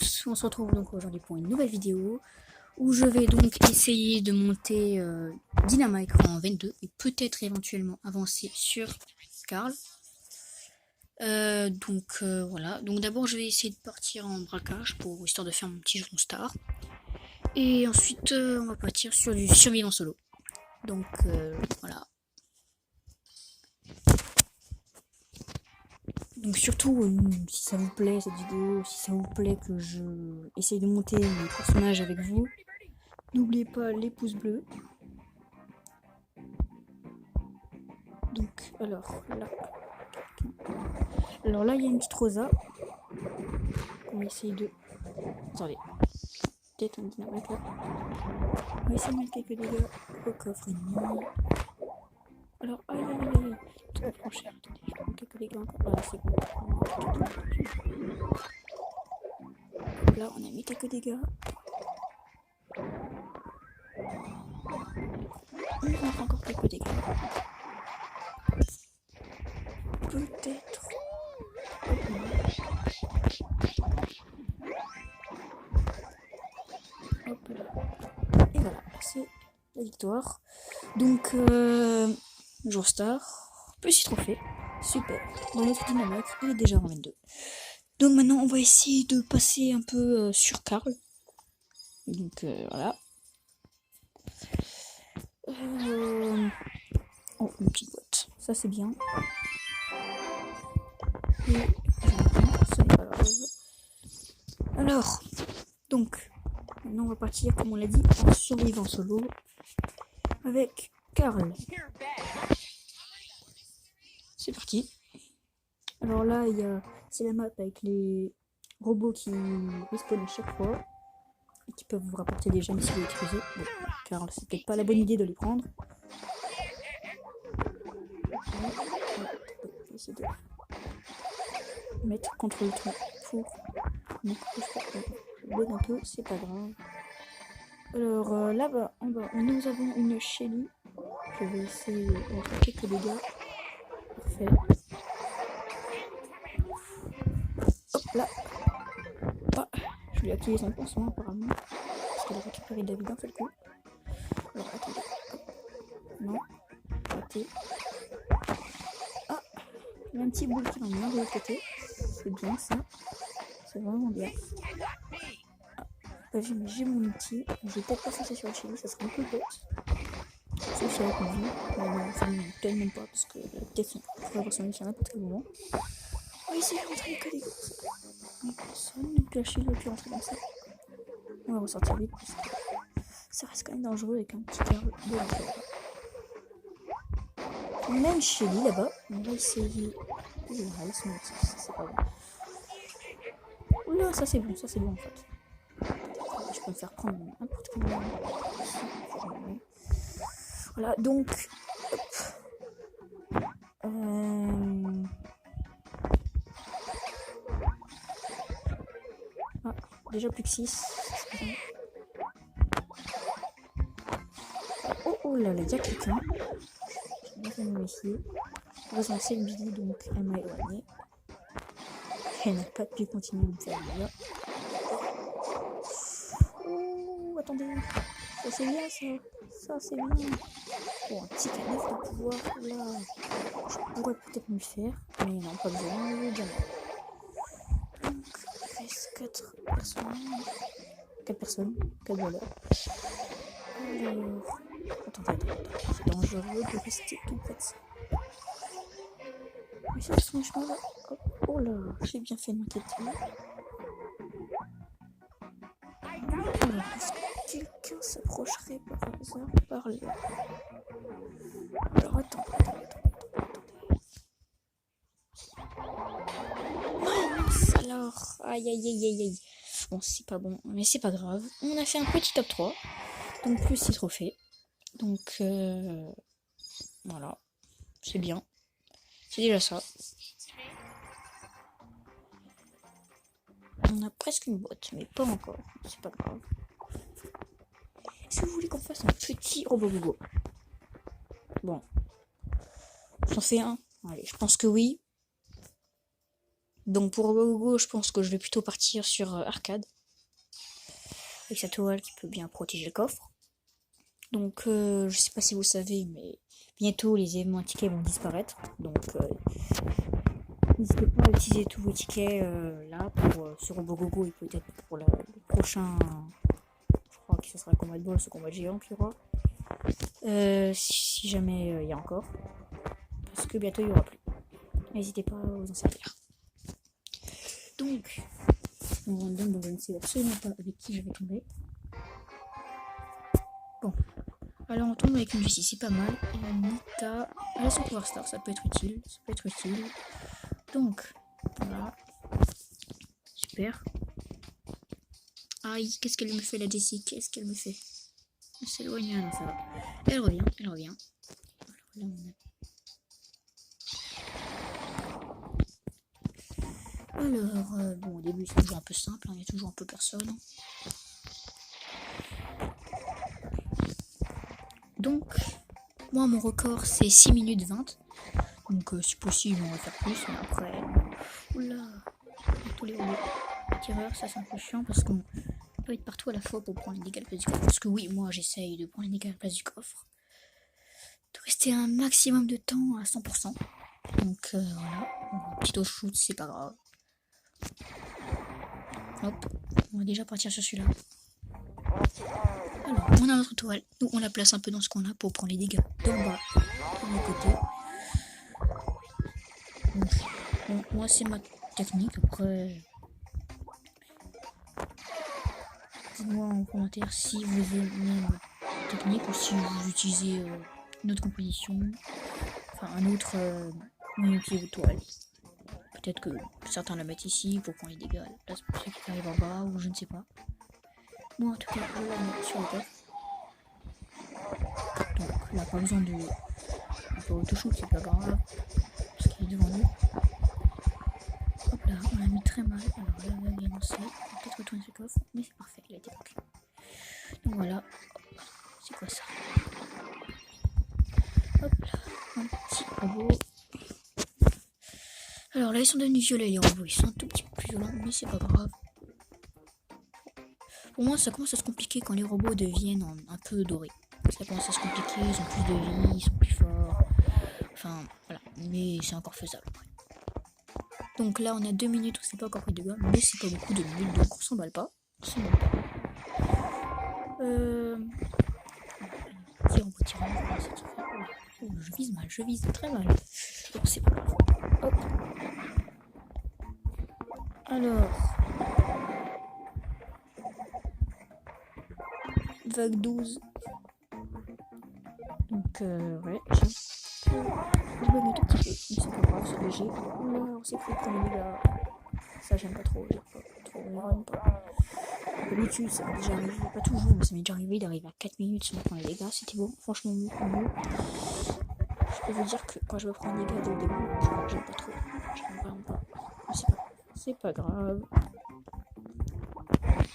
tous, on se retrouve donc aujourd'hui pour une nouvelle vidéo où je vais donc essayer de monter Dynamite en 22 et peut-être éventuellement avancer sur Carl. Voilà, donc d'abord je vais essayer de partir en braquage pour histoire de faire mon petit jeton star et ensuite on va partir sur du survivant solo. Donc voilà. Donc surtout, si ça vous plaît cette vidéo, si ça vous plaît que je essaye de monter mes personnages avec vous, n'oubliez pas les pouces bleus. Donc alors là il y a une petite Rosa. On va essayer de... Attendez. Peut-être un dynamite là. On va essayer de mettre quelques dégâts au coffre ennemi. Alors, aïe aïe aïe aïe. Ça va prendre cher. Attendez, je vais mettre quelques dégâts encore. Voilà, c'est bon. Là, on a mis quelques dégâts. On va mettre encore quelques dégâts. Peut-être. Hop là. Et voilà, c'est la victoire. Donc, jour star, petit trophée, super. Dans notre dynamite, il est déjà en 22. Donc maintenant, on va essayer de passer un peu sur Carl. Donc voilà. Oh, une petite boîte. Ça, c'est bien. Et ce n'est pas grave. Alors, donc, maintenant, on va partir, comme on l'a dit, en survivant solo avec Carl. C'est parti. Alors là, c'est la map avec les robots qui respawnent à chaque fois et qui peuvent vous rapporter des gemmes si vous les utilisez. Bon, car c'est peut-être pas la bonne idée de les prendre. Je vais essayer de mettre contre le trou pour je un peu, c'est pas grave. Alors là-bas, en bas, nous avons une Shelly. Je vais essayer de mettre quelques dégâts. Parfait. Hop là. Ah, je lui ai activé son pansement apparemment. Parce qu'elle a récupéré David d'un seul coup. Alors attendez. Non. Raté. Ah, il y a un petit boule qui va venir de l'autre côté. C'est bien ça. C'est vraiment bien. Ah, pas vu, mais j'ai mon outil. Je vais peut-être pas foncer sur le Chili, ça serait un peu bête. Sauf si elle a qu'on vit. Mais non, ça ne m'étonne même pas parce que peut-être qu'on pourrait avoir son outil à n'importe quel moment. On va essayer de rentrer que des gosses. Mais personne, donc la Chili va plus rentrer comme ça. On va ressortir vite parce que ça reste quand même dangereux avec un petit Carl de l'enfer. On a une Shelly là-bas. On va essayer. Oula, ils sont petits, ça c'est pas bon. Oula, ça c'est bon en fait. Je peux me faire prendre n'importe comment. Voilà, donc. Ah, déjà plus que 6. Oh là là, il y a quelqu'un. J'ai bien fait de me méfier. Heureusement, c'est une Billy, donc elle m'a éloigné. Elle n'a pas pu continuer à me faire du bien. Oh, attendez. Ça c'est bien ça. Ça c'est bien. Bon, un petit canif de pouvoir. Là, je pourrais peut-être me faire. Mais non, pas besoin. Donc, il reste 4 personnes. 4 personnes. 4 voleurs. Alors. Attendez. C'est dangereux de rester tout près de ça. Mais c'est franchement là. Oh là, j'ai bien fait de m'inquiéter. Alors, est-ce que quelqu'un s'approcherait par hasard par là? Alors, attendez. Mince, alors. Aïe. Bon, c'est pas bon, mais c'est pas grave. On a fait un petit top 3. Donc, plus 6 trophées. Donc, voilà. C'est bien. C'est déjà ça. On a presque une boîte, mais pas encore. C'est pas grave. Est-ce que vous voulez qu'on fasse un petit robot? Bon. J'en fais un. Allez, je pense que oui. Donc pour Gogo, je pense que je vais plutôt partir sur arcade. Avec sa toile qui peut bien protéger le coffre. Donc je sais pas si vous savez, mais bientôt les événements tickets vont disparaître. Donc n'hésitez pas à utiliser tous vos tickets là pour sur Robogogo et peut-être pour le prochain. Je crois que ce sera le combat de boss, ce combat de géant qu'il y aura. Si jamais il y a encore. Parce que bientôt il n'y aura plus. N'hésitez pas à vous en servir. Donc, on random, donc je ne sais absolument pas avec qui je vais tomber. Bon. Alors on tombe avec une Lucie, c'est pas mal. Et la Nita, elle a son pouvoir star, ça peut être utile. Donc, voilà. Super. Aïe, qu'est-ce qu'elle me fait la Jessie? Qu'est-ce qu'elle me fait? Elle s'éloigne, non ça va. Elle revient. Alors là on a... Alors, bon au début c'est toujours un peu simple, il y a toujours un peu personne. Donc, moi mon record c'est 6 minutes 20. Donc si possible on va faire plus, mais après... Oula, tous les robots. Tireurs, ça c'est un peu chiant parce qu'on peut être partout à la fois pour prendre les dégâts à la place du coffre. Parce que oui, moi j'essaye de prendre les dégâts à la place du coffre. De rester un maximum de temps à 100%. Donc voilà, petit auto-shoot, c'est pas grave. Hop, on va déjà partir sur celui-là. Alors, on a notre toile. Nous, on la place un peu dans ce coin-là pour prendre les dégâts d'en bas, de l'autre côté. Donc, bon, moi, c'est ma technique. Après, dites-moi en commentaire si vous aimez ma technique ou si vous utilisez une autre composition, enfin un autre unité de toile. Peut-être que certains la mettent ici pour prendre les dégâts, là c'est pour ceux qui arrivent en bas ou je ne sais pas. Moi en tout cas je la mets sur le coffre. Donc là pas besoin de un peu auto-shoot, c'est pas grave. Parce qu'il est devant nous. Hop là, on l'a mis très mal. Alors là on va bien lancer. On va peut-être retourner sur le coffre, mais c'est parfait, il a été bloqué. Donc voilà. C'est quoi ça? Hop là, un petit robot. Alors là ils sont devenus violets les robots, ils sont un tout petit peu plus violents, mais c'est pas grave. Pour moi ça commence à se compliquer quand les robots deviennent un peu dorés. Ça commence à se compliquer, ils ont plus de vie, ils sont plus forts. Enfin voilà, mais c'est encore faisable après. Donc là on a 2 minutes où c'est pas encore pris de dégâts, mais c'est pas beaucoup de minutes, donc on s'emballe pas. Petit robot tirant, je vise mal, je vise très mal. Donc c'est pas grave. Hop. Alors, vague 12. Donc, ouais, je bug un tout petit peu, mais c'est pas grave, c'est léger. Là, on s'est pris comme les gars. Ça, j'aime pas trop, on pas. D'habitude, ça m'est déjà arrivé, pas toujours, mais ça m'est déjà arrivé d'arriver à 4 minutes sans prendre les dégâts. C'était bon, franchement, mieux. Je peux vous dire que quand je veux prendre les dégâts dès le début, j'aime pas trop. J'aime vraiment pas. Mais c'est pas grave.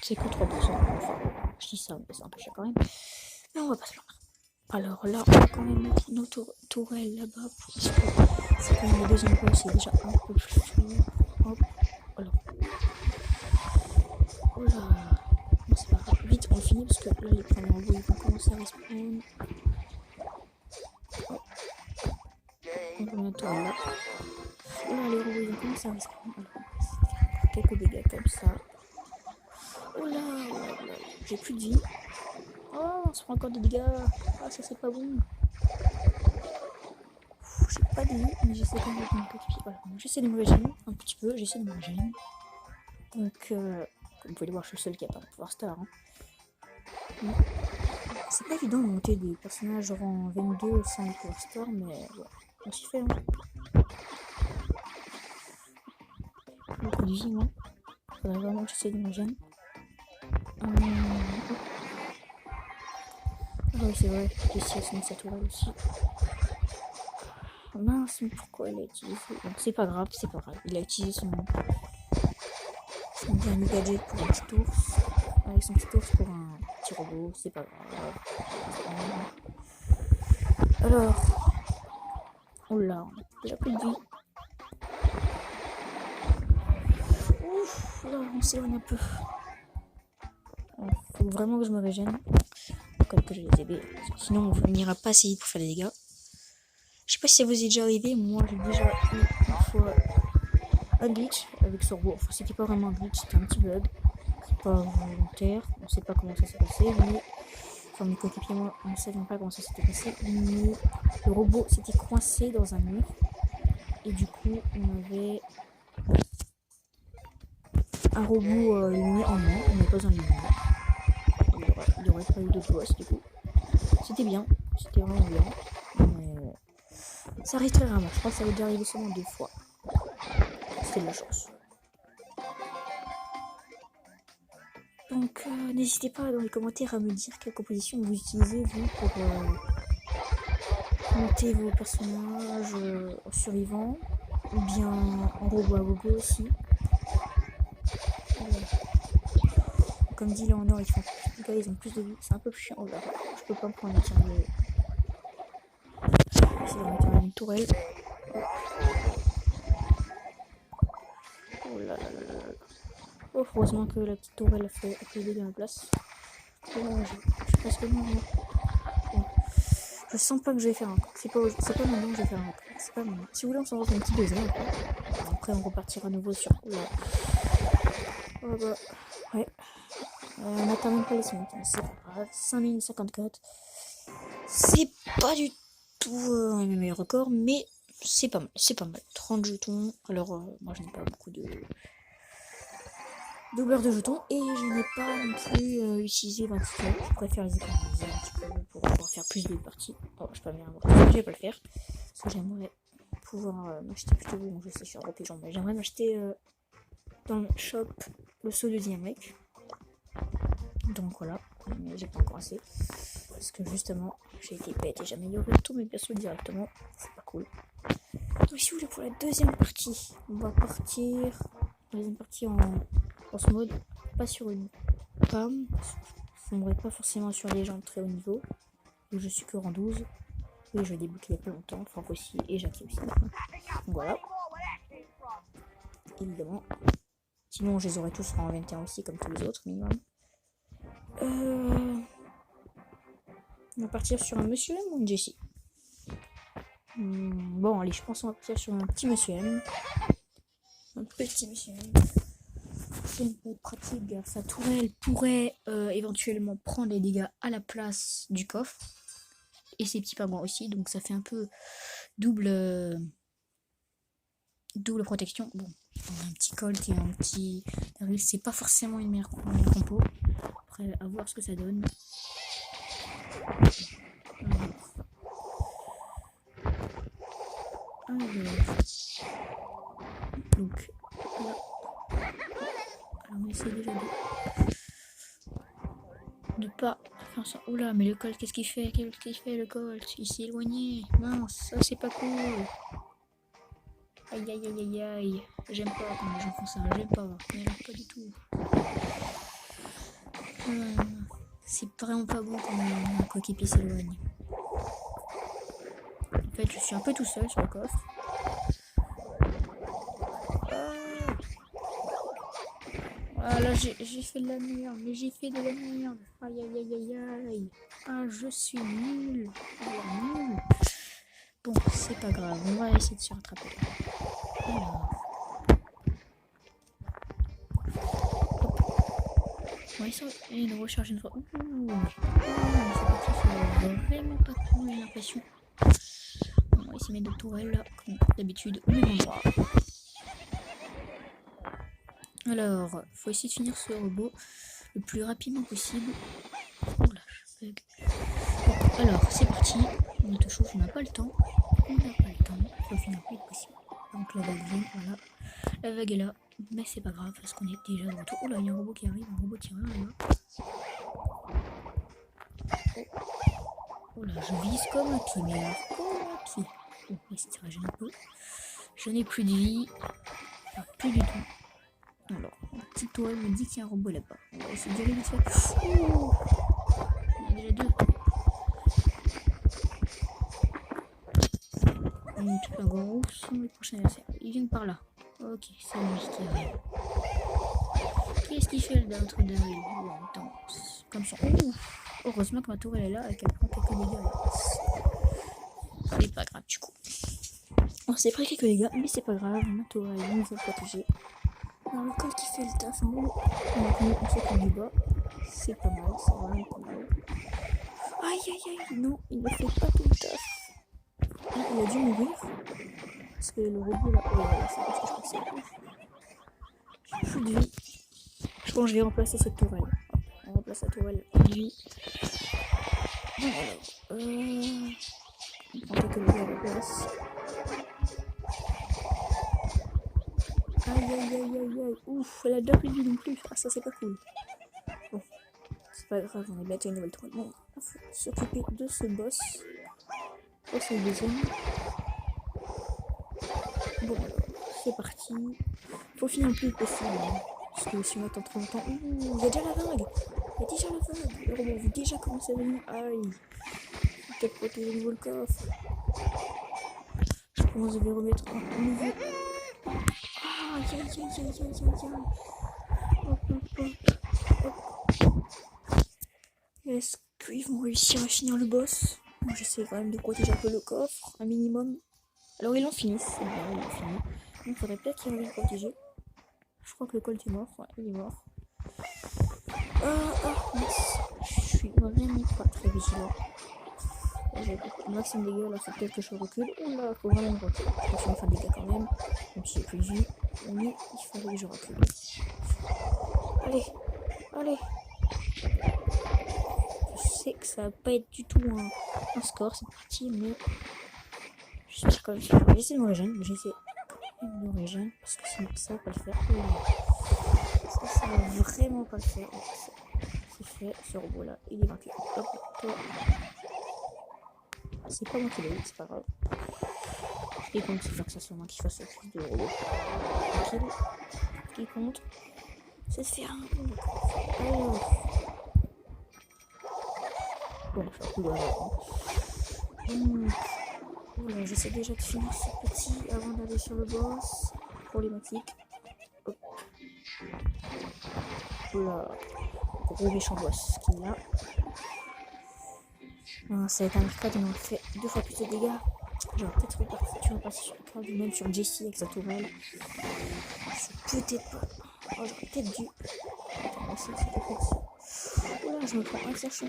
C'est que 3%. Enfin, je dis ça, mais c'est un peu cher quand même. Mais on va pas se plaindre. Alors là, on va quand même mettre nos tourelles là-bas. Parce que c'est quand même le deuxième boss, c'est déjà un peu plus fou. Hop, voilà. Oh là. Non, c'est pas grave. Vite, on finit parce que là, les premiers robots, ils vont commencer à respawn. Hop. On va mettre là. Oh là, les robots, ils vont commencer à respawn. Alors, on va faire quelques dégâts comme ça. Oh là, j'ai plus de vie. Oh, on se prend encore des dégâts. Ah, ça c'est pas bon. J'ai pas de vie, mais j'essaie quand même de me petit. Voilà, j'essaie de me régénérer un petit peu. J'essaie de me régénérer. Donc, comme vous pouvez le voir, je suis le seul qui a pas de pouvoir star. Hein. C'est pas évident de monter des personnages en 22 sans pouvoir star, mais ouais, on s'y fait. Hein. Beaucoup de vie, moi. Faudrait vraiment que j'essaie de me régénérer. Ah oui, c'est vrai, Jessie a son sa tourelle aussi. Oh mince, mais pourquoi il a utilisé... Donc c'est pas grave, il a utilisé son dernier gadget pour un petit ours. Avec son petit ours pour un petit robot, c'est pas grave. Alors... Oh là, on a déjà plus de vie. Ouf, là, on s'éloigne un peu. Faut vraiment que je me régène. Comme que je les ai. Sinon, on n'ira pas assez vite pour faire des dégâts. Je sais pas si ça vous est déjà arrivé. Moi, j'ai déjà eu une fois un glitch avec ce robot. Enfin, c'était pas vraiment un glitch, c'était un petit bug. C'est pas volontaire. On sait pas comment ça s'est passé. Mais... Enfin, mes coéquipiers, moi, on ne savait pas comment ça s'était passé. Mais le robot s'était coincé dans un mur. Et du coup, on avait un robot illuminé en main. On n'est pas en lumière. Il y aurait pas eu d'autres boss, du coup. C'était bien. C'était vraiment bien. Mais ça arrive très rarement. Je crois que ça m'est déjà arrivé seulement 2 fois. C'était de la chance. Donc, n'hésitez pas dans les commentaires à me dire quelle composition vous utilisez, vous, pour monter vos personnages en survivant, ou bien en robot à gogo aussi. Comme dit là en or, ils ont plus de vie, c'est un peu chiant. Là. Je peux pas me prendre un tir de... Je vais essayer de mettre une tourelle. Oh là là là là. Oh, heureusement que la petite tourelle a fait des dégâts à la place. Je pense que non. Bon. Je sens pas que je vais faire un coup. C'est pas maintenant que je vais faire un coup. C'est pas maintenant. Si vous voulez, on s'en va un petit deuxième. Après, on repartira à nouveau sur. Là. Oh bah. Ouais. On n'atteint même pas les 5 minutes. C'est pas grave. 5 minutes 54. C'est pas du tout un meilleur record, mais c'est pas mal. C'est pas mal. 30 jetons. Alors, moi, je n'ai pas beaucoup de doubleur de jetons et je n'ai pas non plus utilisé 20 tickets. Je préfère les économiser un petit peu pour pouvoir faire plus de parties. Oh, je peux pas bien avoir. Je vais pas le faire parce que j'aimerais pouvoir m'acheter plutôt. Bon, je sais, je suis en pigeon, mais j'aimerais m'acheter dans le shop le saut de Dynamic. Donc voilà, mais j'ai pas encore assez parce que justement j'ai été bête et j'ai amélioré tous mes persos directement. C'est pas cool. Donc si vous voulez pour la deuxième partie, on va partir la deuxième partie en ce mode, pas sur une PAM, je ne pas forcément sur les gens de très haut niveau, où je suis que rang 12, et je débute il y a pas longtemps, Franck aussi, et Jackie aussi. Donc voilà. Évidemment. Sinon, je les aurais tous rang 21 aussi, comme tous les autres, minimum. On va partir sur un Monsieur M ou une Jessie. Bon, allez, je pense qu'on va partir sur un petit Monsieur M. Un petit Monsieur M. C'est peut être pratique car sa tourelle pourrait éventuellement prendre les dégâts à la place du coffre et ses petits pingouins aussi, donc ça fait un peu double protection. Bon, un petit Colt et un petit Daryl, c'est pas forcément une meilleure compo. Après, à voir ce que ça donne. Donc là. Alors on essaie déjà de pas faire ça. Oula, mais le Colt, qu'est-ce qu'il fait? Qu'est-ce qu'il fait le Colt? Il s'est éloigné. Mince, ça c'est pas cool. Aïe aïe aïe aïe aïe. J'aime pas quand les gens font ça. J'aime pas. Pas du tout. C'est vraiment pas bon quand mon coéquipier s'éloigne. En fait, je suis un peu tout seul sur le coffre. Ah là, j'ai fait de la merde, mais j'ai fait de la merde. Aïe aïe aïe aïe aïe. Ah, je suis nul. Nul. Bon, c'est pas grave, on va essayer de se rattraper. Alors. On va essayer de recharger une fois. Ouh, c'est parti, c'est vraiment pas cool, j'ai l'impression. On va essayer de mettre de tourelles là, comme d'habitude, au même endroit. Alors, faut essayer de finir ce robot le plus rapidement possible. Oula, je bug. Bon, alors, c'est parti. On te chauffe, on n'a pas le temps. Il faut finir le plus vite possible. Donc la vague vient, voilà. La vague est là, mais c'est pas grave parce qu'on est déjà de retour. Oh là, il y a un robot qui arrive, un robot tireur là-bas. Oh là, je vise comme un pied, mais alors comme un pied. Bon, laisse tirer un peu. Je n'ai plus de vie. Enfin, plus du tout. Alors, la petite toile me dit qu'il y a un robot là-bas. On va essayer d'y aller vite fait. Oh, il y en a déjà deux. Tout un gros sont les prochains adversaires. Ils viennent par là. Ok, c'est lui qui arrive. Qu'est-ce qu'il fait le notre Daryl? Oh, intense. Comme ça. Oh, heureusement que ma tour elle est là et qu'elle prend quelques dégâts. C'est pas grave du coup. On s'est pris quelques dégâts, mais c'est pas grave. Ma tour elle nous a protégés. Alors le col qui fait le taf en haut. Maintenant on s'occupe du bas. C'est pas mal, c'est vraiment pas mal. Aïe aïe aïe, non, il ne fait pas tout le taf. Ah, il a dû mourir. Parce que le robot là. Oh là là, c'est parce que je pensais. J'ai plus de vie. Je pense que je vais remplacer cette tourelle. Hop, on remplace la tourelle de vie. Bon alors. On prend quelques dégâts à la place. Aïe aïe aïe aïe aïe. Ouf, elle a déjà plus de vie non plus. Ah ça c'est pas cool. Bon, c'est pas grave, on est bientôt une nouvelle tourelle. Bon, il faut s'occuper de ce boss. Ça c'est le deuxième. Bon alors, c'est parti. Faut finir le plus vite possible. Hein, parce que si on attend trop longtemps. Ouh, il y a déjà la vague. Il y a déjà la vague. Le robot veut déjà commencer à venir. Aïe. Faut peut-être protéger de nouveau le coffre. Je pense que je vais remettre un nouveau. Ah, aïe aïe aïe aïe aïe aïe. Hop hop hop. Hop. Est-ce qu'ils vont réussir à finir le boss? Moi j'essaie quand même de protéger un peu le coffre, un minimum. Alors ils l'ont fini, c'est bien, ils l'ont fini. Donc il faudrait peut-être qu'ils reviennent protéger. Je crois que le Colt est mort, ouais, il est mort. Mince. Je suis vraiment pas très vigilant. J'ai le maximum de dégâts, là faut peut-être que je recule. Oula, faut vraiment reculer. Je continue à faire des dégâts quand même, même si j'ai plus de vie. Mais il fallait que je recule. Allez, allez. Je sais que ça va pas être du tout un score cette partie, mais j'espère quand même que je vais essayer de me régénérer. J'essaie de me régénérer parce que sinon ça va pas le faire. Ça va vraiment pas le faire. C'est fait, ce robot là, il est vaincu. Hop, toi. C'est pas moi qui l'ai eu, c'est pas grave. Ce qui compte, c'est que ça soit moi qui fasse le plus de robot. Tranquille. Ce qui compte, c'est de faire un bon. Alors. Bon, je suis donc, voilà, j'essaie déjà de finir ce petit avant d'aller sur le boss. Problématique. Hop. Oula. Gros méchant boss qu'il y a. Non, ça va être un arcade, on a fait 2 fois plus de dégâts. J'aurais peut-être repasser sur le crowd, même sur Jessie avec sa tourelle. C'est peut-être pas. Oh, j'aurais peut-être dû. Attends, on va essayer de. Oula, je me prends un sachant.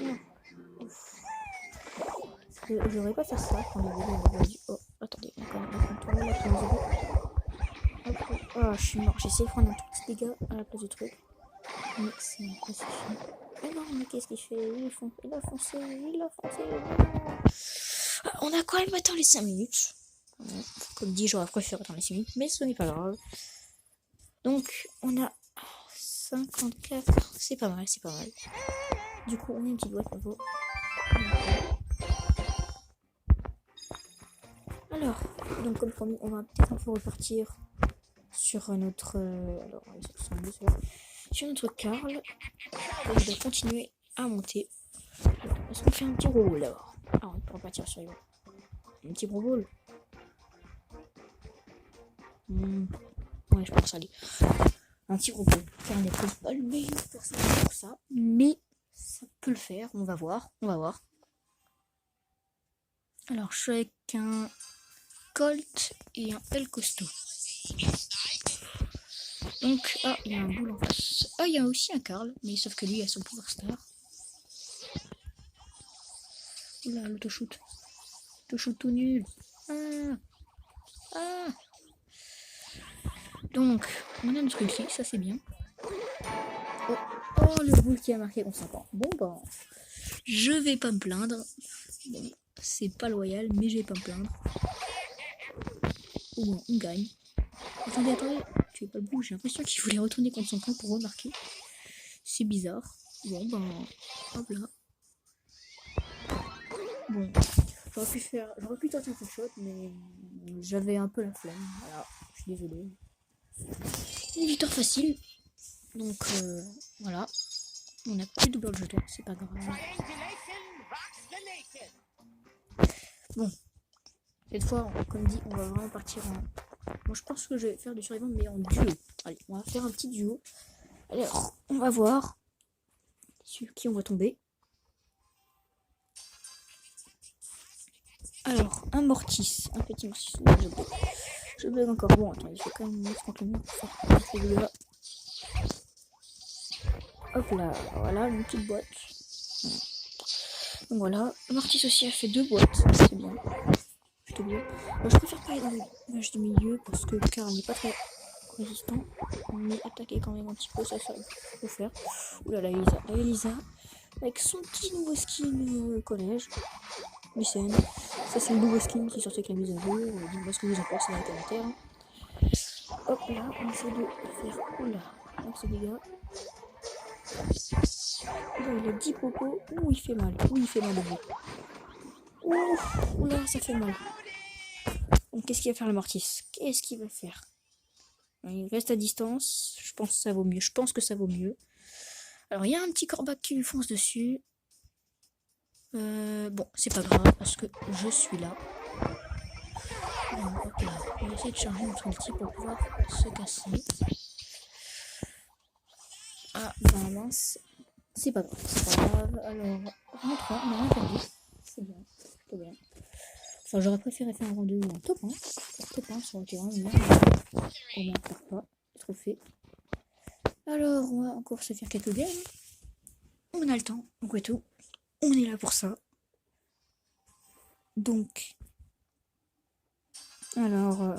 Je devrais pas faire ça quand les dégâts on va. Oh, attendez, on a quand même un tourelle là qui nous aide. Hop, hop. Oh, je suis mort. J'ai essayé de prendre un tout petit dégât à la place du truc. Mais c'est impossible. Mais non, mais qu'est-ce qu'il fait? Il a foncé. On a quand même atteint les 5 minutes. Comme dit, j'aurais préféré attendre les 6 minutes, mais ce n'est pas grave. Donc, on a 54. C'est pas mal, c'est pas mal. Du coup, on a une petite boîte nouveau. Alors, donc comme promis, on va peut-être un peu repartir sur notre... alors, sur notre Carl. On doit continuer à monter. Alors, est-ce qu'on fait un petit roll alors? Ah, on peut repartir sur un petit roll. Ouais, je pense aller. Un petit robot. Car on n'est peut-être pas le meilleur personnage pour ça. Mais ça peut le faire. On va voir. Alors, je suis avec un Colt et un El Costo. Donc, il y a un boule en face. Il y a aussi un Carl. Mais sauf que lui, il a son pouvoir star. Oula, l'autoshoot. L'autoshoot tout nul. Donc, on a notre ulti, ça c'est bien. Oh, le boule qui a marqué consentant. Bon, bah, je vais pas me plaindre. Bon, c'est pas loyal, mais je vais pas me plaindre. Au moins, on gagne. Attendez, tu veux pas le boule? J'ai l'impression qu'il voulait retourner contre son camp pour remarquer. C'est bizarre. Bon, ben, hop là. Bon, j'aurais pu tenter quelque chose, mais j'avais un peu la flemme. Voilà, je suis désolé. Une victoire facile. Donc voilà. On a plus de double jeton, c'est pas grave. Bon. Cette fois, comme dit, on va vraiment partir Moi, je pense que je vais faire du survivant, mais en duo. Allez, on va faire un petit duo. Alors, on va voir sur qui on va tomber. Alors, un mortis, un petit mortis. Je bug encore. Bon, attends, il faut quand même mettre contre le mur pour faire ces dégâts. Hop là, voilà, une petite boîte. Donc voilà, le mortis aussi a fait 2 boîtes, c'est bien. Plutôt bien. Je préfère pas aller dans les matchs du milieu parce que Karl n'est pas très résistant. Mais attaquer quand même un petit peu, ça faut faire. Oula, la Elisa, avec son petit nouveau skin collège. Lycéenne. Ça, c'est le nouveau skin qui est sorti avec la mise à jour. Dites-moi ce que vous en pensez dans les commentaires. Hop là, on essaie de faire. Oula, avec ce dégât. Là, il a 10 popos. Ouh, il fait mal. Ouh, il fait mal de vous. Ouh, oula, ça fait mal. Donc, qu'est-ce qu'il va faire le Mortis? Qu'est-ce qu'il va faire? Il reste à distance. Je pense que ça vaut mieux. Je pense que ça vaut mieux. Alors, il y a un petit corbac qui lui fonce dessus. Bon, c'est pas grave parce que je suis là. Hop là. On va essayer de charger notre ulti pour pouvoir se casser. Ah, ben mince. C'est pas grave, c'est pas grave. Alors, round 3, on a rien perdu. C'est bien, plutôt bien. Enfin, j'aurais préféré faire un round 2 ou un top 1. Top 1, ça aurait été vraiment bien. Au moins, on perd pas. Trophée. Alors, on va encore se faire quelques games. On a le temps, donc ouais, tout. On est là pour ça. Donc, alors,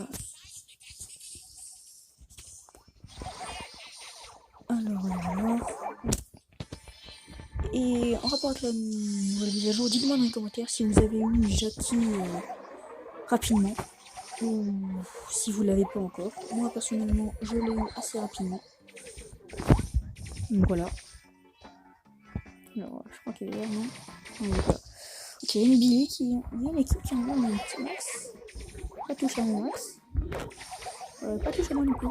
et en rapport avec la nouvelle mise à jour, dites-moi dans les commentaires si vous avez eu Jackie rapidement ou si vous l'avez pas encore. Moi personnellement, je l'ai eu assez rapidement. Donc voilà. Alors, je crois qu'il est là, non? Ok, il y a une Billy qui. Il y a une équipe qui envoie un petit max. Pas touche à mon max. Pas touche à moi non plus.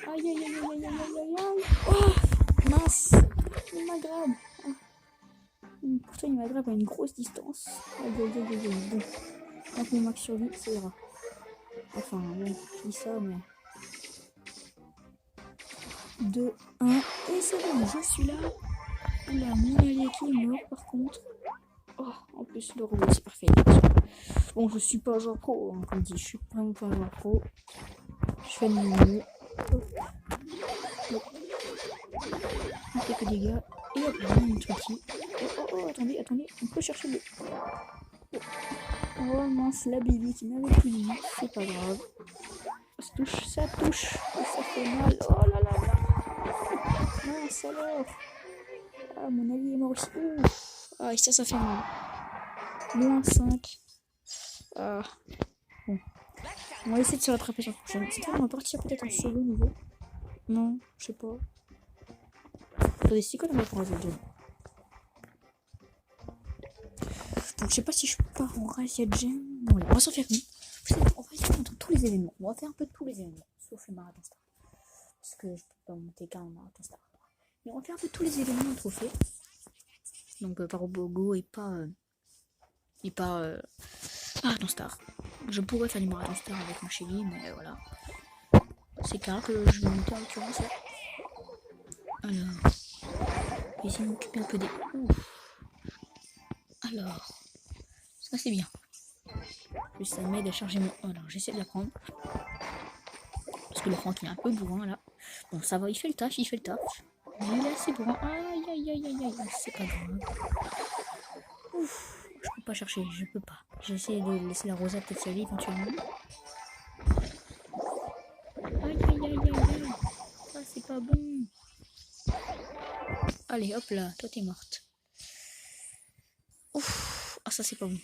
Aïe aïe aïe aïe aïe aïe aïe aïe. Oh mince. Il m'aggrave. Pourtant il m'aggrave à une grosse distance. Aïe aïe aïe aïe aïe. Bon. Tant que mon max survit, ça ira. Enfin bon, je dis ça mais. 2, 1. Et c'est bon, je suis là. Oula, mon allié qui est mort par contre. Oh, en plus le robot c'est parfait. Bon, je suis pas un joueur pro, hein, comme dit, je suis vraiment pas un joueur pro. Je fais de mon mieux. Hop. Hop. On fait que des dégâts. Et hop, là, une trucie. Oh, attendez, on peut chercher le. Oh mince, la Bibi qui m'avait plus dit, c'est pas grave. Ça touche, et ça fait mal. Oh là là là. Mince alors. Ah, mon allié est mort aussi. Ouf. Ah, et ça fait mal. Moins 5. Ah. Bon. On va essayer de se rattraper sur la prochaine. C'est on va partir peut-être en solo nouveau. Non, je sais pas. Attendez, c'est quoi la réponse de donc je sais pas si je pars en Razzia Gem. Bon, allez, on va s'en faire une. On va essayer dans tous les événements. On va faire un peu de tous les événements. Sauf le marathon star. Parce que je peux pas monter qu'un marathon star. Mais on va faire un peu de tous les événements trophées. Donc par Obogo et pas marathon star. Je pourrais faire du marathon star avec mon chéri, mais voilà. C'est clair que je vais monter en l'occurrence là. Alors, je vais essayer de m'occuper un peu des. Ouf. Alors, ça c'est bien. Plus ça m'aide à charger mon. Alors, j'essaie de la prendre. Parce que le Franck il est un peu bourrin là. Bon, ça va, il fait le taf. Mais il est assez bourrin. Aïe, c'est pas grave. Ouf, je peux pas chercher, je peux pas. J'ai essayé de laisser la Rosa peut-être y aller éventuellement. Aïe. Ça c'est pas bon. Allez, hop là, toi t'es morte. Ouf, ah ça c'est pas bon.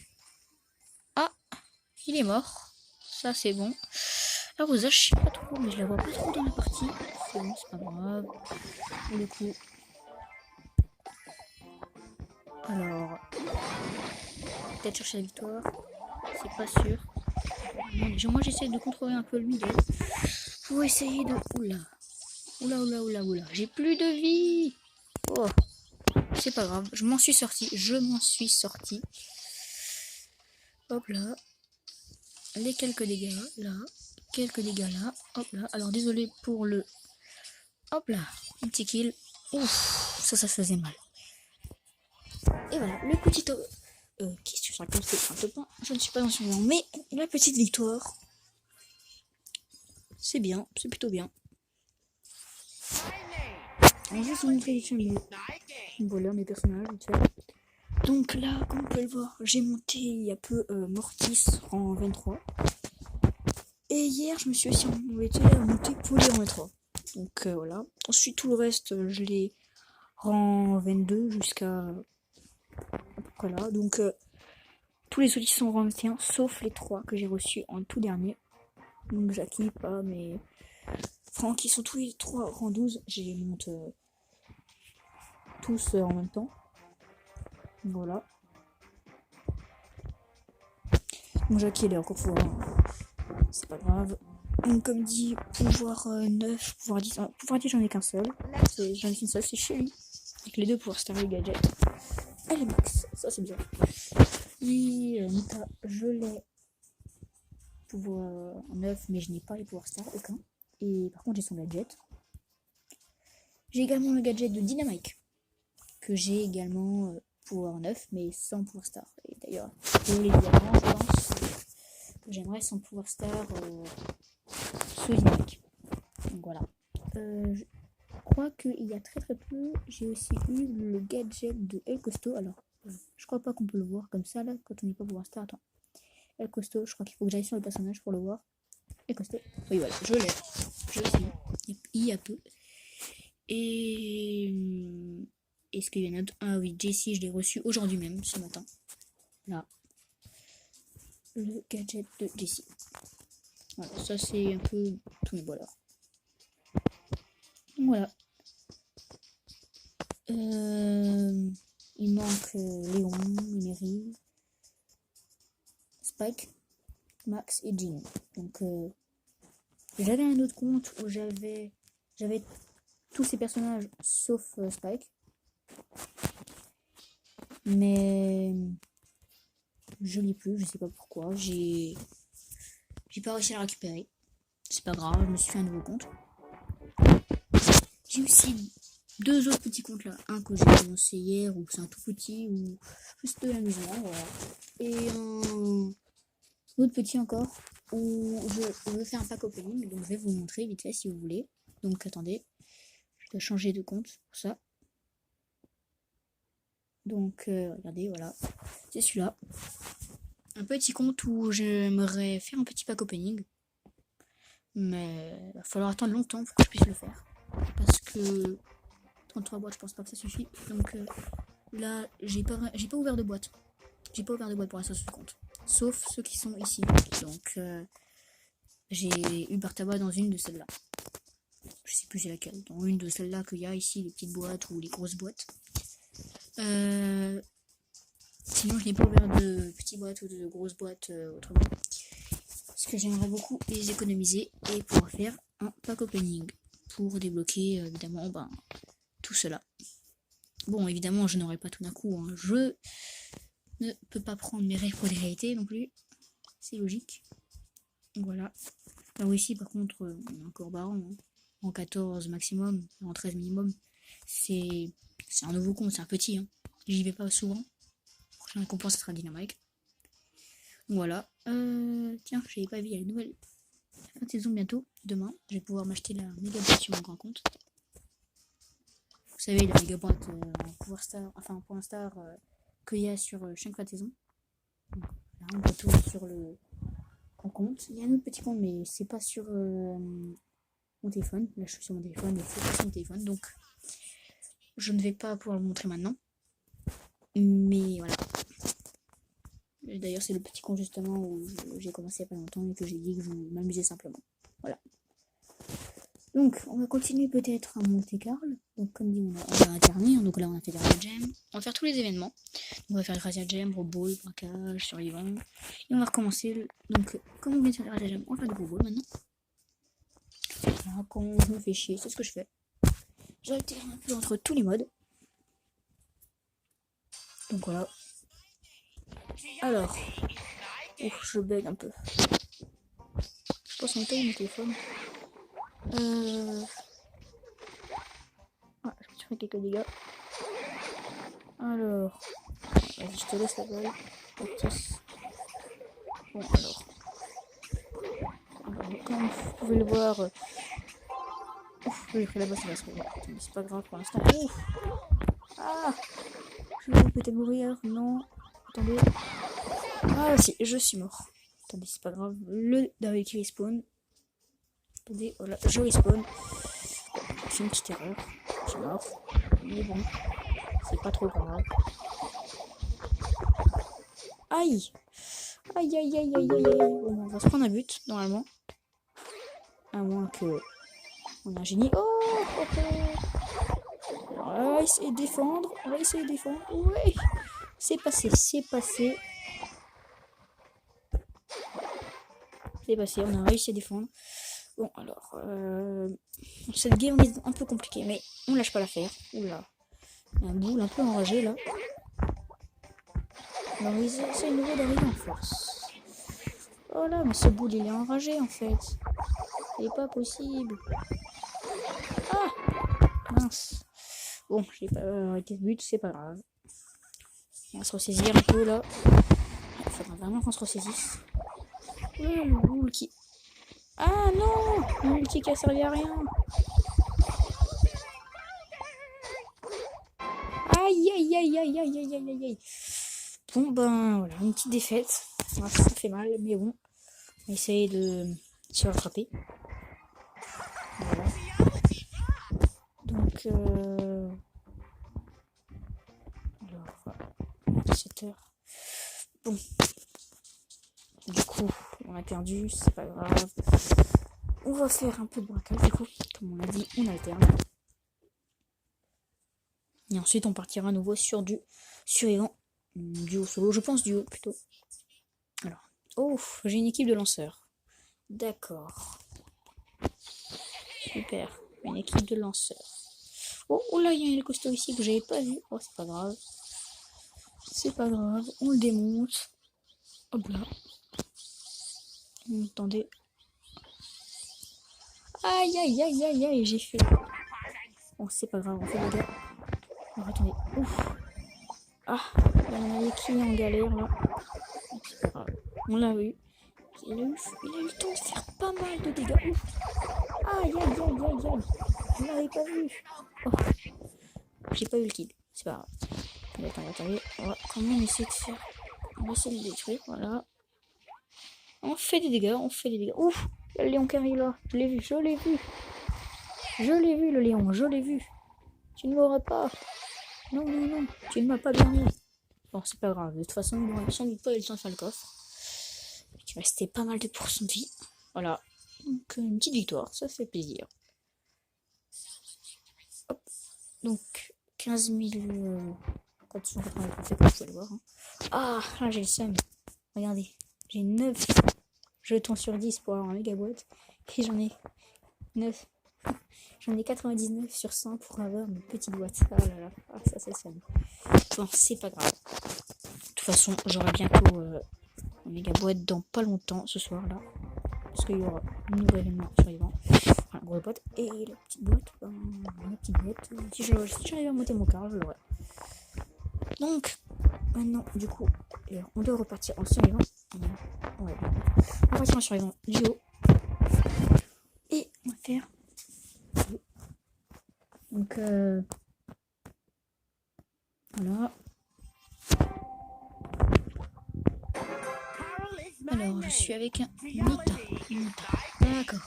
Ah, il est mort. Ça c'est bon. La Rosa, je sais pas trop, mais je la vois pas trop dans la partie. C'est bon, c'est pas grave. Pour le coup. Alors, peut-être chercher la victoire. C'est pas sûr. Moi j'essaie de contrôler un peu le milieu. Pour essayer de. Oula. J'ai plus de vie. Oh. C'est pas grave. Je m'en suis sorti. Hop là. les quelques dégâts là, quelques dégâts là, hop là. Alors désolé pour le, hop là, un petit kill. Ouf, ça faisait mal. Et voilà, le petit qu'est-ce que je raconte, c'est un top 1. Je ne suis pas en survivant, mais la petite victoire, c'est bien, c'est plutôt bien. On va juste vous montrer voilà mes personnages, vite fait. Donc là, comme vous pouvez le voir, j'ai monté il y a peu Mortis en 23. Et hier, je me suis aussi monté Poly en 23. Donc voilà. Ensuite, tout le reste, je l'ai rang 22 jusqu'à là. Donc tous les outils sont rang 21, sauf les 3 que j'ai reçus en tout dernier. Donc Jackie, pas, mais Franck, ils sont tous les 3 rang 12. J'ai monte tous en même temps. Voilà. Donc Jackie, elle est encore fort. C'est pas grave. Donc comme dit, pouvoir 9, pouvoir 10. Pouvoir 10, j'en ai qu'un seul. J'en ai qu'une seule, c'est chez lui. Avec les deux pouvoirs Star et Gadget. Elle est max, ça c'est bien. Et Nita, je l'ai pouvoir 9, mais je n'ai pas les pouvoirs Star, aucun. Et par contre, j'ai son gadget. J'ai également le gadget de Dynamite, que j'ai également pouvoir 9, mais sans pouvoir Star. Et d'ailleurs, pour les diamants, je pense que j'aimerais son pouvoir Star sous Dynamite. Donc voilà. Je crois qu'il y a très peu, j'ai aussi eu le gadget de El Costo. Alors, je crois pas qu'on peut le voir comme ça là, quand on n'est pas pouvoir Star. Attends. El Costo, je crois qu'il faut que j'aille sur le personnage pour le voir. El Costo. Oui, voilà, je l'ai. Je l'ai. Il y a peu. Et est-ce qu'il y en a d'autres? Ah oui, Jessie, je l'ai reçu aujourd'hui même, ce matin. Là. Le gadget de Jessie. Voilà, ça c'est un peu tous mes voleurs. Donc voilà. Il manque Léon, Mary, Spike, Max et Jean. Donc j'avais un autre compte où j'avais tous ces personnages sauf Spike. Mais je l'ai plus, je sais pas pourquoi. J'ai pas réussi à la récupérer. C'est pas grave, je me suis fait un nouveau compte. J'ai aussi 2 autres petits comptes là. Un que j'ai commencé hier, où c'est un tout petit, ou juste de l'amusement, voilà. Et un autre petit encore, où je veux faire un pack opening. Donc je vais vous montrer vite fait si vous voulez. Donc attendez, je dois changer de compte pour ça. Donc regardez, voilà. C'est celui-là. Un petit compte où j'aimerais faire un petit pack opening. Mais il va falloir attendre longtemps pour que je puisse le faire. Parce que 33 boîtes, je pense pas que ça suffit. Donc là, j'ai pas ouvert de boîte. J'ai pas ouvert de boîte pour l'instant sur le compte. Sauf ceux qui sont ici. Donc j'ai eu Bartaba dans une de celles-là. Je sais plus c'est laquelle. Dans une de celles-là qu'il y a ici, les petites boîtes ou les grosses boîtes. Sinon, je n'ai pas ouvert de petites boîtes ou de grosses boîtes autrement. Parce que j'aimerais beaucoup les économiser et pouvoir faire un pack opening pour débloquer évidemment tout cela. Bon, évidemment, je n'aurai pas tout d'un coup. Hein. Je ne peux pas prendre mes rêves pour des réalités non plus. C'est logique. Voilà. Là ici, par contre, on a encore Baron. Hein. En 14 maximum, en 13 minimum. C'est un nouveau compte, c'est un petit. Hein. J'y vais pas souvent. La prochaine récompense, ce sera Dynamite. Voilà. Tiens, j'avais pas vu, il y a une nouvelle fin de saison bientôt. Demain, je vais pouvoir m'acheter la méga boîte sur mon grand compte. Vous savez, la méga boîte en pouvoir star, enfin en point star qu'il y a sur chaque fin de saison. Donc, là, on retourne sur le grand compte. Il y a un autre petit compte, mais c'est pas sur mon téléphone. Là, je suis sur mon téléphone, mais c'est pas sur mon téléphone. Donc, je ne vais pas pouvoir le montrer maintenant. Mais voilà. D'ailleurs, c'est le petit compte justement où j'ai commencé il n'y a pas longtemps et que j'ai dit que je m'amusais simplement. Voilà. Donc, on va continuer peut-être à monter Carl. Donc, comme dit, on va alterner. Donc là, on a fait des Razzia Gem. On va faire tous les événements. On va faire le Razzia Gem, Robot, braquage, survivant. Et on va recommencer. Donc, comme on vient de faire le Razzia Gem, on va faire du Robot maintenant. Voilà, quand je me fais chier, c'est ce que je fais. J'alterne un peu entre tous les modes. Donc voilà. Alors, je bug un peu. pas son état mon téléphone. Ah, je me suis fait quelques dégâts. Alors, vas-y, je te laisse la balle. Bon, alors, comme vous pouvez le voir, j'ai pris la balle, ça va se revoir. C'est pas grave pour l'instant. Ah, je vais peut-être mourir. Non, attendez. Ah, si, je suis mort. Attendez, c'est pas grave. Le David qui respawn. Attendez, voilà, je respawn. J'ai fait une petite erreur. Je suis mort. Mais bon, c'est pas trop grave. Aïe! Aïe, aïe, aïe, aïe, aïe, aïe. Bon, on va se prendre un but, normalement. À moins que on a un génie. Oh, oh, oh. Alors, on va essayer de défendre. On va essayer de défendre. Ouais! C'est passé, c'est passé. C'est passé, on a réussi à défendre. Bon, alors, cette game est un peu compliquée, mais on lâche pas l'affaire. Oula, il y a un boule un peu enragé là. Alors, ils essaient de nouveau d'arriver en force. Oh là, mais ce boule il est enragé en fait. C'est pas possible. Ah, mince. Bon, j'ai pas arrêté le but, c'est pas grave. On va se ressaisir un peu là. Il faudra vraiment qu'on se ressaisisse. Le boule qui. Ah non! Mon ulti qui a servi à rien. Aïe aïe aïe aïe aïe aïe aïe aïe. Bon ben voilà, une petite défaite. Ça fait mal, mais bon. On va essayer de se rattraper. Voilà. Donc alors 17h. Bon. Du coup, on a perdu, c'est pas grave. On va faire un peu de braquage, du coup, comme on l'a dit, on alterne. Et ensuite, on partira à nouveau sur du survivant, duo solo, je pense duo plutôt. Alors, oh, j'ai une équipe de lanceurs. D'accord. Super, une équipe de lanceurs. Oh, oh là, il y a un costaud ici que j'avais pas vu. Oh, c'est pas grave. C'est pas grave, on le démonte. Hop là. Attendez. Aïe aïe aïe aïe aïe, j'ai fait. Bon, c'est pas grave, on fait des gars. Alors attendez. Ouf. Ah, il y en a qui est en galère là. C'est pas grave. On l'a eu. Il a eu le temps de faire pas mal de dégâts. Ouf. Aïe aïe aïe aïe aïe. Je l'avais pas vu. Oh. J'ai pas eu le kill. C'est pas grave. Attendez. On va quand même essayer de faire. On va essayer de le détruire. Voilà. On fait des dégâts. Ouf. Le lion qui arrive là. Je l'ai vu. Je l'ai vu, le lion. Je l'ai vu. Tu ne m'auras pas. Non. Tu ne m'as pas bien mis. Bon, c'est pas grave. De toute façon, il n'aurait sans doute pas eu le temps de faire le coffre. Il restait pas mal de pourcents de vie. Voilà. Donc, une petite victoire. Ça fait plaisir. Hop. Donc, 15 488 comme vous pouvez le voir. Hein. Ah, là, j'ai le seum. Regardez. J'ai 9 jetons sur 10 pour avoir un méga boîte. Et j'en ai 9. J'en ai 99 sur 100 pour avoir une petite boîte. Ah là là. Ah, ça, c'est seum. Bon, c'est pas grave. De toute façon, j'aurai bientôt une méga boîte dans pas longtemps ce soir là. Parce qu'il y aura un nouvel élément survivant. Enfin, gros boîte. Et la petite boîte. Si j'arrive à monter mon car, je l'aurai. Donc, maintenant, du coup, on doit repartir en survivant. Ouais, on va partir en survivant duo. Et on va faire. Donc, voilà. Alors, je suis avec un Nita. D'accord.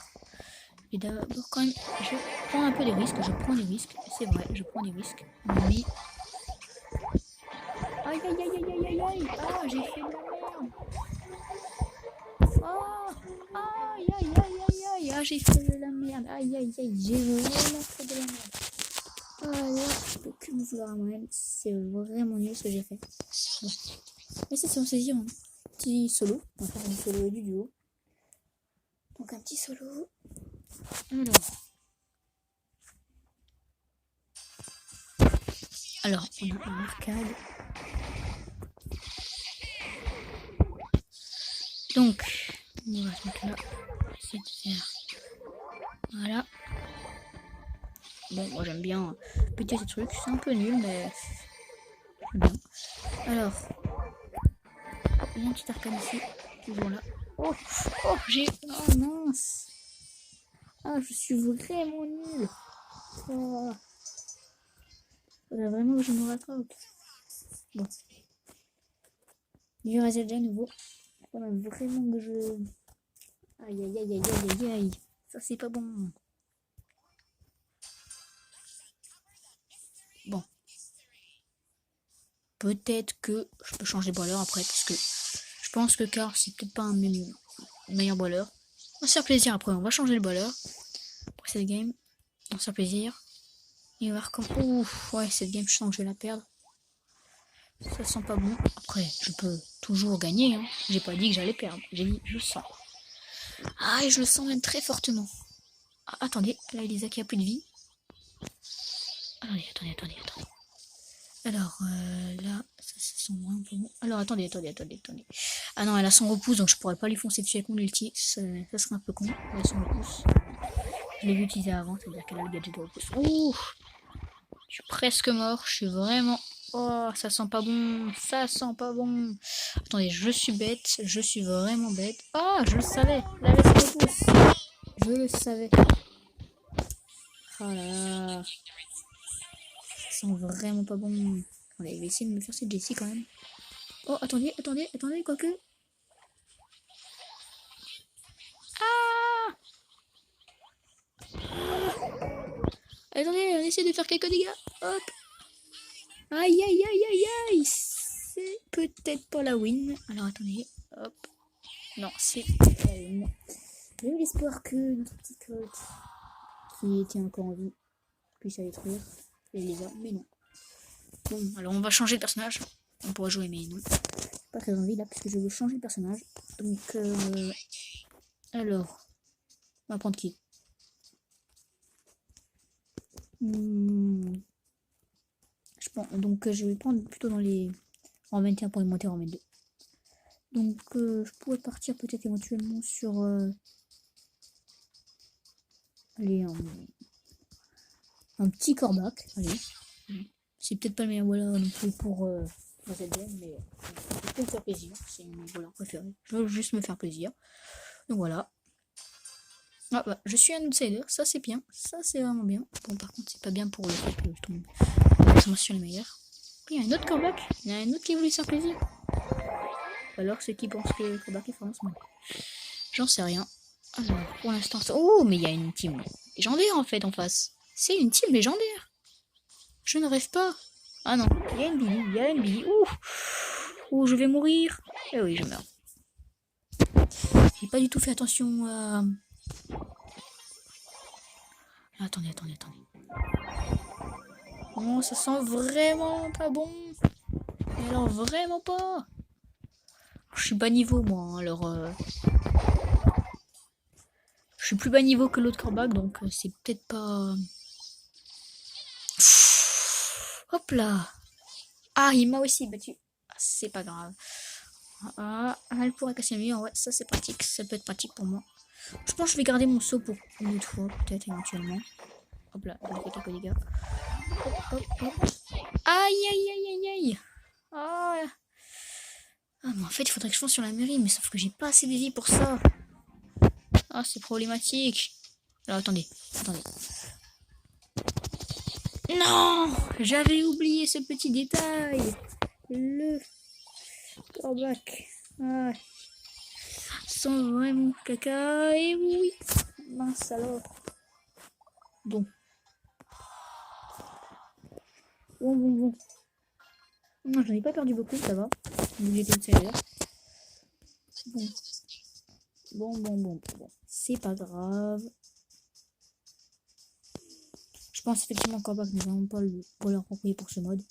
Et d'abord, quand même, je prends un peu des risques. C'est vrai, je prends des risques. Mais. Aïe. Ah, j'ai fait de la merde. Aïe. Ah, j'ai fait de la merde. Aïe. J'ai vraiment fait de la merde. Ah là, je peux que me vouloir à moi-même. C'est vraiment nul ce que j'ai fait. Bon. Mais ça, c'est on saisit un petit solo. On va faire du solo et du duo. Donc un petit solo. Alors, on a un arcade. Donc, on va se mettre là. essayer de faire. Voilà. Bon, moi j'aime bien péter ces trucs. C'est un peu nul, mais j'aime bien. Alors, il y a un petit arcane ici, toujours là. Oh, oh, j'ai... Oh mince. Ah, je suis vraiment nul. Oh. Faudrait vraiment que je me rattrape. Bon. Du reset à nouveau. Faudrait vraiment que je... Aïe, aïe, aïe, aïe, aïe, aïe, aïe. Ça, c'est pas bon. Bon. Peut-être que je peux changer de brawler après, parce que je pense que Car, c'est peut-être pas un meilleur brawler. On va se faire plaisir après, on va changer le brawler. Pour cette game, on va se faire plaisir. Et on va voir comme... Ouf, ouais, cette game, je sens que je vais la perdre. Ça sent pas bon. Après, je peux toujours gagner, hein. J'ai pas dit que j'allais perdre. J'ai dit, je sens. Ah, et je le sens même très fortement. Ah, attendez, là, Elisa qui a plus de vie. Attendez. Alors, là, ça sent vraiment pas bon. Alors, attendez. Ah non, elle a son repousse, donc je pourrais pas lui foncer dessus avec mon ulti. Ça serait un peu con. Elle a son repousse. Je l'ai vu utiliser avant, ça veut dire qu'elle a le gadget de repousse. Ouh! Je suis presque mort, je suis vraiment... Oh, ça sent pas bon, Attendez, je suis bête, je suis vraiment bête. Ah, je le savais, la laisse repousse. Je le savais. Oh là là. Ça sent vraiment pas bon. Allez, je vais essayer de me faire cette Jessie quand même. Oh, attendez, quoique. Ah! Attendez, on essaie de faire quelques dégâts. Hop. Aïe. C'est peut-être pas la win. Alors, attendez. Hop. Non, c'est pas la win. J'ai eu l'espoir que notre petit Colt, qui était encore en vie, puisse la détruire. Et les a, mais non. Bon, alors on va changer de personnage. On pourrait jouer, mais non. Pas très envie là, parce que je veux changer de personnage. Donc, alors, on va prendre qui? Je pense, donc, je vais prendre plutôt dans les en 21 pour les monter en 22. Donc, je pourrais partir peut-être éventuellement sur allez, un petit corbac. Allez. C'est peut-être pas le meilleur voleur non plus pour cette game, mais je peux me faire plaisir. C'est mon voleur préféré. Je veux juste me faire plaisir. Donc voilà. Ah bah, je suis un outsider, ça c'est bien. Ça c'est vraiment bien. Bon, par contre, c'est pas bien pour le fait que je tombe forcément sur les meilleurs. Il y a un autre corbac. Il y a un autre qui voulait se faire plaisir. Alors, ceux qui pensent que le corbac est forcément. J'en sais rien. Alors, pour l'instant, ça... Oh, mais il y a une team légendaire en fait en face. C'est une team légendaire. Je ne rêve pas. Ah non, il y a une Billy, Ouh, je vais mourir. Eh oui, je meurs. J'ai pas du tout fait attention à... Attendez. Oh, ça sent vraiment pas bon. Mais alors, vraiment pas. Je suis bas niveau, moi. Hein, alors, je suis plus bas niveau que l'autre corbac, donc c'est peut-être pas... Hop là. Ah, il m'a aussi battu. Ah, c'est pas grave. Ah, elle pourrait casser le mur. Ouais, ça c'est pratique. Ça peut être pratique pour moi. Je pense que je vais garder mon saut pour une autre fois, peut-être éventuellement. Hop là, il a fait quelques dégâts. Hop. Aïe. Ah. Ah, mais en fait, il faudrait que je fonce sur la mairie, mais sauf que j'ai pas assez de vie pour ça. Ah, c'est problématique. Alors, attendez. Non, j'avais oublié ce petit détail. Le corbac. Ah. Sans vraiment caca. Et oui. Mince alors. Bon. Non, j'en ai pas perdu beaucoup, ça va. Donc j'étais une série. Bon. C'est pas grave. Je pense effectivement qu'en bas, nous n'avons pas le voleur approprié pour ce mode.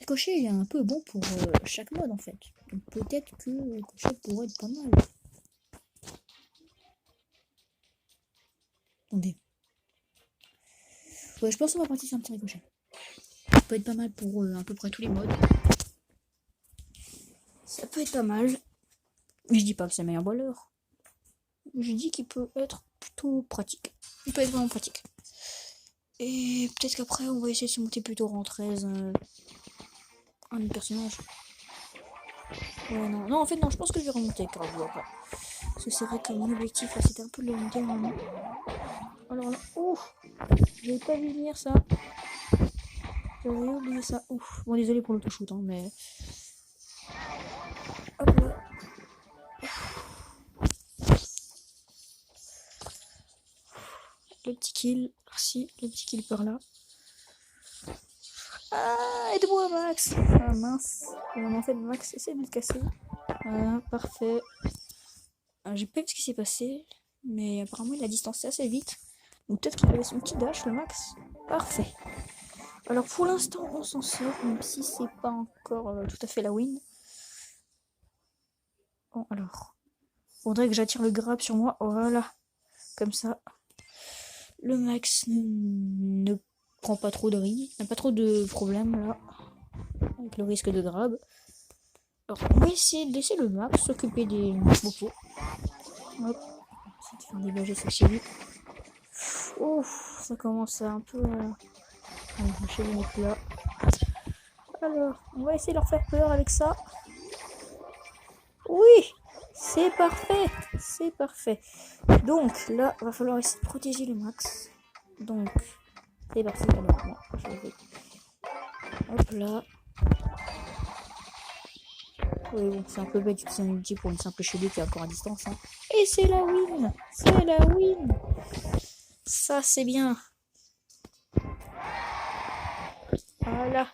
Ricochet, il est un peu bon pour chaque mode en fait. Donc peut-être que Ricochet pourrait être pas mal. Attendez. Ouais, je pense qu'on va partir sur un petit Ricochet. Ça peut être pas mal pour à peu près tous les modes. Ça peut être pas mal. Mais je dis pas que c'est le meilleur voleur. je dis qu'il peut être plutôt pratique. Il peut être vraiment pratique. Et peut-être qu'après, on va essayer de se monter plutôt rang 13 un autre personnage. Ouais, non, en fait, non, je pense que je vais remonter avec Cargo après. Parce que c'est vrai que mon objectif, là, c'était un peu de le monter normalement. Alors là, ouf, j'avais pas vu venir ça. J'avais oublié ça, ouf. Bon, désolé pour l'autoshoot, hein, mais... Hop là. Le petit kill, merci, le petit kill par là. Ah, aide-moi Max. Ah mince. En fait, Max essaie de le casser. Voilà, parfait. J'ai pas vu ce qui s'est passé, mais apparemment il a distancé assez vite. Donc peut-être qu'il avait son petit dash, le Max. Parfait. Alors pour l'instant, on s'en sort, même si c'est pas encore tout à fait la win. Bon, alors. Faudrait que j'attire le grab sur moi. Voilà. Comme ça. Le Max ne prend pas trop de risques. N'a pas trop de problèmes là. Avec le risque de grab. Alors, on va essayer de laisser le Max s'occuper des bopos. Hop. Essayer de faire dégager ça chez lui. Ouf, ça commence à un peu chez les mecs là. Alors, on va essayer de leur faire peur avec ça. Oui, c'est parfait, c'est parfait. Donc là, va falloir essayer de protéger le Max. Donc, c'est parti. Alors, moi, je vais. Hop là. Oui, bon, c'est un peu bête d'utiliser un ulti pour une simple cheville qui est encore à distance. Hein. Et c'est la win! C'est la win! Ça, c'est bien. Voilà.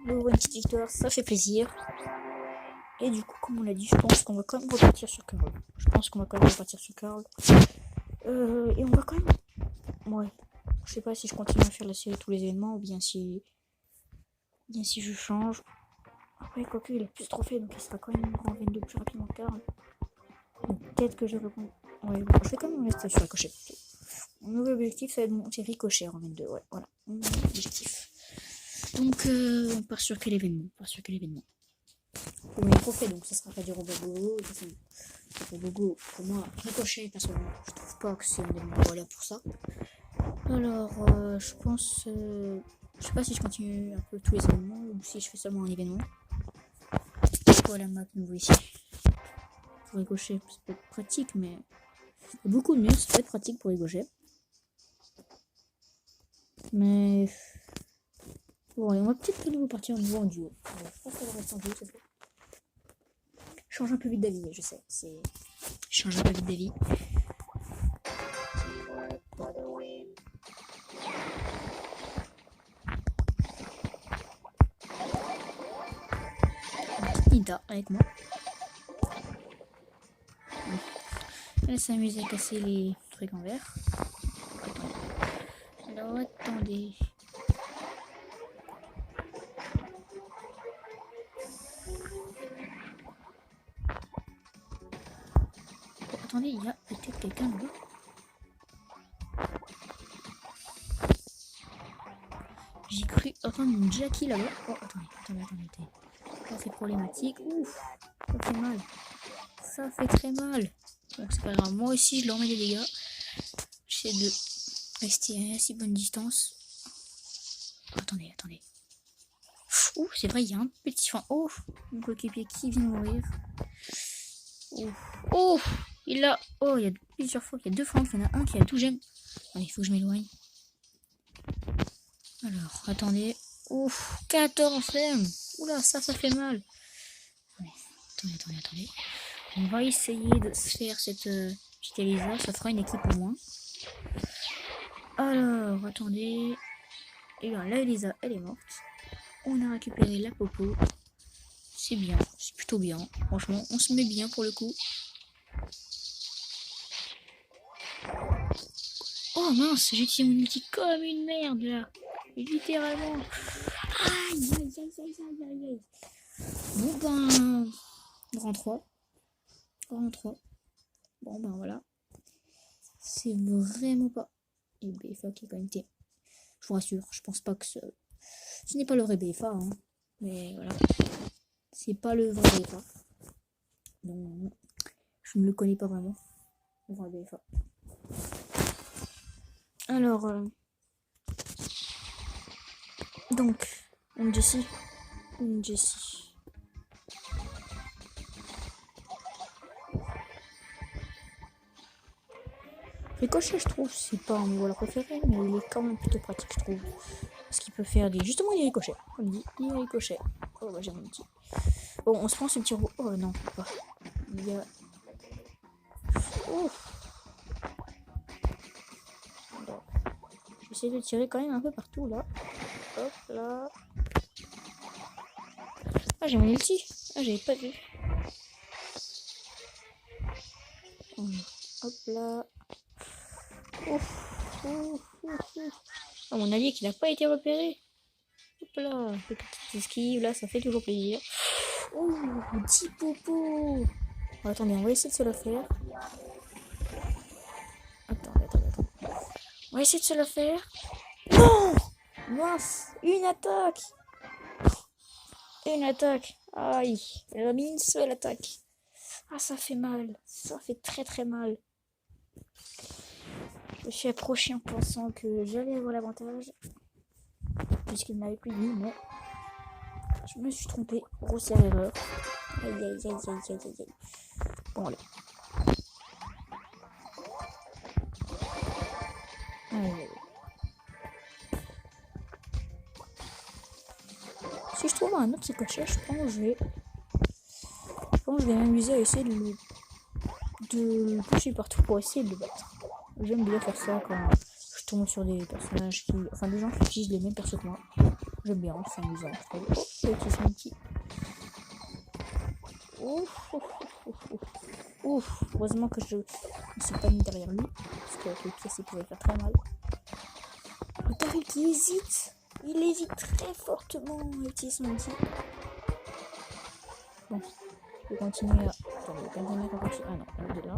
Nouveau une petite victoire, ça fait plaisir. Et du coup, comme on l'a dit, je pense qu'on va quand même repartir sur Carl. Et on va quand même... Ouais. Je sais pas si je continue à faire la série tous les événements ou bien si je change. Après, quoique, il a plus de trophées, donc il sera quand même en 22 plus rapidement que Carl. Donc peut-être que je réponds... Ouais, bon, je vais quand même rester sur Ricochet. Mon nouvel objectif, ça va être monter Ricochet en 22. Ouais, voilà. Mon objectif. Donc, on part sur quel événement? Pour mes trophées, donc ça sera pas du Robogo. Robogo, pour moi, Ricochet, personnellement, je trouve pas que c'est un événement valeur pour ça. Alors, je pense... je sais pas si je continue un peu tous les événements ou si je fais seulement un événement. Voilà, map nouveau ici. Pour Ricochet, ça peut être pratique, mais... beaucoup de mieux, ça peut être pratique pour Ricochet. Mais... Bon, et on va peut-être de nouveau partir en duo. Alors, je pense qu'on va rester en duo cette fois. Je change un peu vite d'avis, je sais. Je change un peu vite d'avis. Nida avec moi. Elle s'amuse à casser les trucs en verre. Alors attendez. Oh, attendez, il y a peut-être quelqu'un là-bas. J'ai cru entendre une Jackie là-bas. Oh, attendez. Ça c'est problématique. Ouf, ça fait mal. Ça fait très mal. Bon, c'est pas grave. Moi aussi, je leur mets des dégâts. J'essaie de rester à assez bonne distance. Oh, attendez. Ouh, c'est vrai, il y a un petit fan. Oh, mon coéquipier qui vient de mourir. Oh, il a... Oh, il y a plusieurs fois qu'il y a deux fans. Il y en a un qui a tout gemme. Allez, il faut que je m'éloigne. Alors, attendez. Ouf, 14 M. Oula, ça fait mal. Attendez. On va essayer de se faire cette petite Elisa. Ça fera une équipe au moins. Alors, attendez. Et bien là, Elisa, elle est morte. On a récupéré la popo. C'est bien, c'est plutôt bien. Franchement, on se met bien pour le coup. Oh mince, j'ai tiré mon ulti comme une merde là. Littéralement. Aïe. Bon ben, rang 3. Bon ben voilà. C'est vraiment pas... Et BFA qui est quand même terrible. Je vous rassure, je pense pas que ce n'est pas le vrai BFA, hein. Mais voilà. C'est pas le vrai BFA. Donc, je je ne le connais pas vraiment. Enfin, des fois. Alors, donc, une Jessie. Ricochet, je trouve, c'est pas mon voleur préféré, mais il est quand même plutôt pratique, je trouve. Parce qu'il peut faire justement des ricochets. Comme dit, des ricochets. Oh, bah, j'ai un outil. Bon, on se prend ce petit robot. Oh non, pas. Il y a. Ouf. Alors, je vais essayer de tirer quand même un peu partout là. Hop là. Ah, j'ai mon ulti. Ah, j'avais pas vu. Hop là. Ouf, ouf, ouf, ouf. Oh, mon allié qui n'a pas été repéré. Hop là, petite esquive là, ça fait toujours plaisir. Oh, petit popo. Oh, attendez, on va essayer de se la faire. Attendez. On va essayer de se la faire. Non! Mince, une attaque. Aïe, elle a mis une seule attaque. Ah, ça fait mal. Ça fait très très mal. Je me suis approché en pensant que j'allais avoir l'avantage. Puisqu'il m'avait pris lui, mais je me suis trompé. Grossière erreur. Aïe. Bon, allez. Allez. Si je trouve un autre Ricochet, je pense que je vais m'amuser à essayer de le pousser partout pour essayer de le battre. J'aime bien faire ça quand je tombe sur des personnages enfin des gens qui utilisent les mêmes persos que moi. J'aime bien, c'est amusant. Petit. Ouf, heureusement que je ne suis pas mis derrière lui, parce qu'avec les pièces il pouvait faire très mal. Le Daryl qui hésite, il hésite très fortement à utiliser son outil. Bon, je vais continuer à... Attendez, ah non, elle est là.